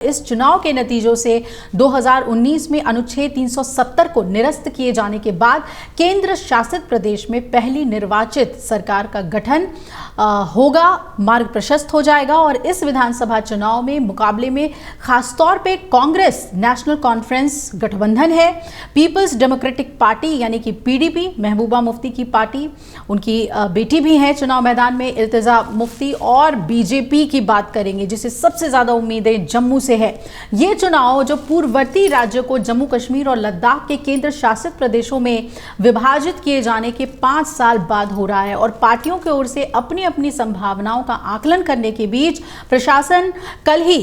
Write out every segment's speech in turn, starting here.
इस चुनाव के नतीजों से 2019 में अनुच्छेद 370 को निरस्त किए जाने के बाद केंद्र शासित प्रदेश में पहली निर्वाचित सरकार का गठन होगा, मार्ग प्रशस्त हो जाएगा। और इस विधानसभा चुनाव में मुकाबले में खासतौर पे कांग्रेस नेशनल कॉन्फ्रेंस गठबंधन है, पीपल्स डेमोक्रेटिक पार्टी यानी कि पीडीपी, महबूबा मुफ्ती की पार्टी, उनकी बेटी भी है चुनाव मैदान में इल्तिजा मुफ्ती, और बीजेपी की बात करेंगे जिसे सबसे ज्यादा उम्मीदें जम्मू से है। ये चुनाव जो पूर्ववर्ती राज्य को जम्मू कश्मीर और लद्दाख के केंद्र शासित प्रदेशों में विभाजित किए जाने के 5 साल बाद हो रहा है और पार्टियों की ओर से अपनी अपनी संभावनाओं का आकलन करने के बीच प्रशासन कल ही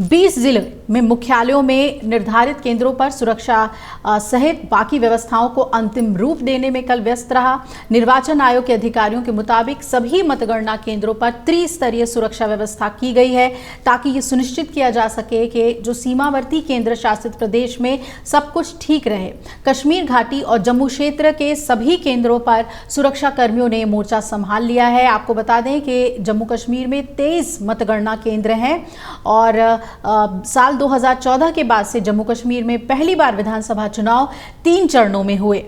20 जिलों में मुख्यालयों में निर्धारित केंद्रों पर सुरक्षा सहित बाकी व्यवस्थाओं को अंतिम रूप देने में कल व्यस्त रहा। निर्वाचन आयोग के अधिकारियों के मुताबिक सभी मतगणना केंद्रों पर त्रिस्तरीय सुरक्षा व्यवस्था की गई है ताकि ये सुनिश्चित किया जा सके कि जो सीमावर्ती केंद्र शासित प्रदेश में सब कुछ ठीक रहे। कश्मीर घाटी और जम्मू क्षेत्र के सभी केंद्रों पर सुरक्षा कर्मियों ने मोर्चा संभाल लिया है। आपको बता दें कि जम्मू कश्मीर में 23 मतगणना केंद्र हैं और साल 2014 के बाद से जम्मू कश्मीर में पहली बार विधानसभा चुनाव 3 चरणों में हुए।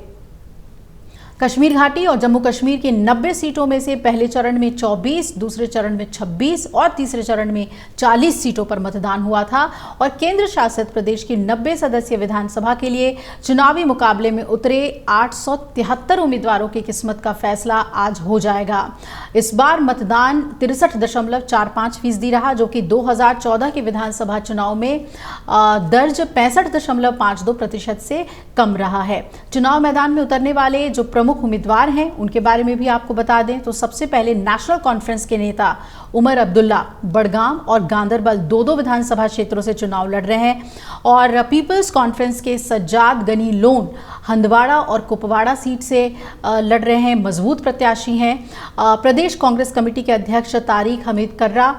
कश्मीर घाटी और जम्मू कश्मीर की 90 सीटों में से पहले चरण में 24, दूसरे चरण में 26 और तीसरे चरण में 40 सीटों पर मतदान हुआ था। और केंद्र शासित प्रदेश की 90 सदस्यीय विधानसभा के लिए चुनावी मुकाबले में उतरे 873 उम्मीदवारों की किस्मत का फैसला आज हो जाएगा। इस बार मतदान 63.45% रहा, जो कि 2014 के विधानसभा चुनाव में दर्ज 65.52% से कम रहा है। चुनाव मैदान में उतरने वाले जो प्रमुख उम्मीदवार हैं उनके बारे में भी आपको बता दें तो सबसे पहले नेशनल कॉन्फ्रेंस के नेता उमर अब्दुल्ला बड़गाम और गांदरबल दो विधानसभा क्षेत्रों से चुनाव लड़ रहे हैं और पीपल्स कॉन्फ्रेंस के सज्जाद गनी लोन हंदवाड़ा और कुपवाड़ा सीट से लड़ रहे हैं, मजबूत प्रत्याशी हैं। प्रदेश कांग्रेस कमेटी के अध्यक्ष तारिक हमीद कर्रा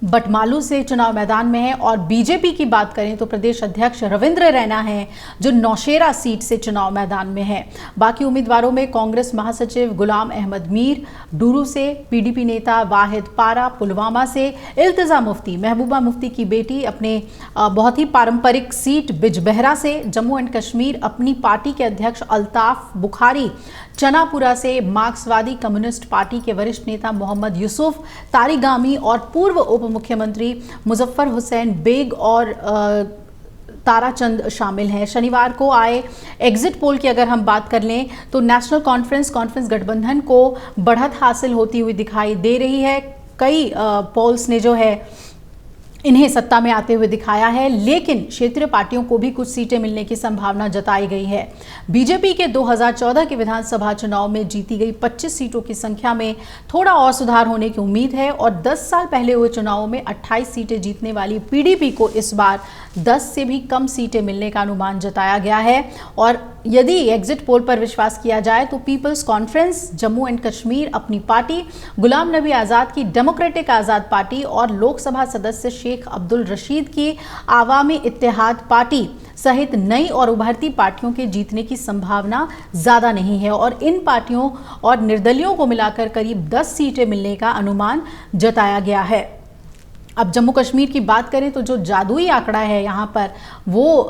बटमालू से चुनाव मैदान में है और बीजेपी की बात करें तो प्रदेश अध्यक्ष रविंद्र रैना हैं जो नौशेरा सीट से चुनाव मैदान में है। बाकी उम्मीदवारों में कांग्रेस महासचिव गुलाम अहमद मीर डूरू से, पीडीपी नेता वाहिद पारा पुलवामा से, इल्तिजा मुफ्ती महबूबा मुफ्ती की बेटी अपने बहुत ही पारंपरिक सीट बिजबहरा से, जम्मू एंड कश्मीर अपनी पार्टी के अध्यक्ष अल्ताफ बुखारी चनापुरा से, मार्क्सवादी कम्युनिस्ट पार्टी के वरिष्ठ नेता मोहम्मद यूसुफ तारिगामी और पूर्व उप मुख्यमंत्री मुजफ्फर हुसैन बेग और ताराचंद शामिल हैं। शनिवार को आए एग्जिट पोल की अगर हम बात कर लें तो नेशनल कॉन्फ्रेंस गठबंधन को बढ़त हासिल होती हुई दिखाई दे रही है। कई पोल्स ने जो है इन्हें सत्ता में आते हुए दिखाया है, लेकिन क्षेत्रीय पार्टियों को भी कुछ सीटें मिलने की संभावना जताई गई है। बीजेपी के 2014 के विधानसभा चुनाव में जीती गई 25 सीटों की संख्या में थोड़ा और सुधार होने की उम्मीद है और 10 साल पहले हुए चुनावों में 28 सीटें जीतने वाली पीडीपी को इस बार 10 से भी कम सीटें मिलने का अनुमान जताया गया है। और यदि एग्जिट पोल पर विश्वास किया जाए तो पीपल्स कॉन्फ्रेंस, जम्मू एंड कश्मीर अपनी पार्टी, गुलाम नबी आज़ाद की डेमोक्रेटिक आज़ाद पार्टी और लोकसभा सदस्य शेख अब्दुल रशीद की आवामी इत्तेहाद पार्टी सहित नई और उभरती पार्टियों के जीतने की संभावना ज़्यादा नहीं है और इन पार्टियों और निर्दलियों को मिलाकर करीब 10 सीटें मिलने का अनुमान जताया गया है। अब जम्मू कश्मीर की बात करें तो जो जादुई आंकड़ा है यहाँ पर वो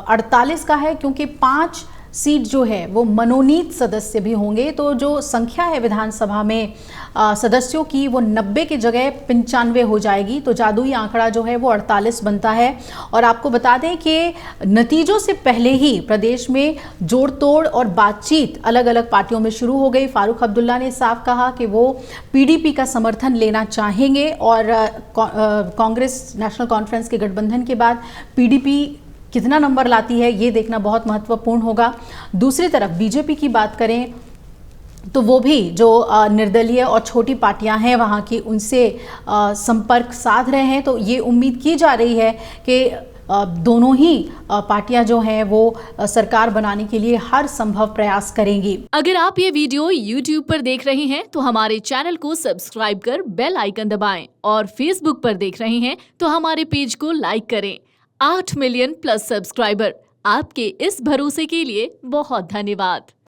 48 का है, क्योंकि 5 सीट जो है वो मनोनीत सदस्य भी होंगे, तो जो संख्या है विधानसभा में सदस्यों की वो 90 की जगह 95 हो जाएगी। तो जादुई आंकड़ा जो है वो 48 बनता है। और आपको बता दें कि नतीजों से पहले ही प्रदेश में जोड़ तोड़ और बातचीत अलग अलग पार्टियों में शुरू हो गई। फारूक अब्दुल्ला ने साफ कहा कि वो पीडीपी का समर्थन लेना चाहेंगे और कांग्रेस नेशनल कॉन्फ्रेंस के गठबंधन के बाद पीडीपी कितना नंबर लाती है ये देखना बहुत महत्वपूर्ण होगा। दूसरी तरफ बीजेपी की बात करें तो वो भी जो निर्दलीय और छोटी पार्टियां हैं वहां की उनसे संपर्क साध रहे हैं। तो ये उम्मीद की जा रही है कि दोनों ही पार्टियां जो हैं वो सरकार बनाने के लिए हर संभव प्रयास करेंगी। अगर आप ये वीडियो YouTube पर देख रहे हैं तो हमारे चैनल को सब्सक्राइब कर बेल आइकन दबाएं और Facebook पर देख रहे हैं तो हमारे पेज को लाइक करें। 8 मिलियन प्लस सब्सक्राइबर, आपके इस भरोसे के लिए बहुत धन्यवाद।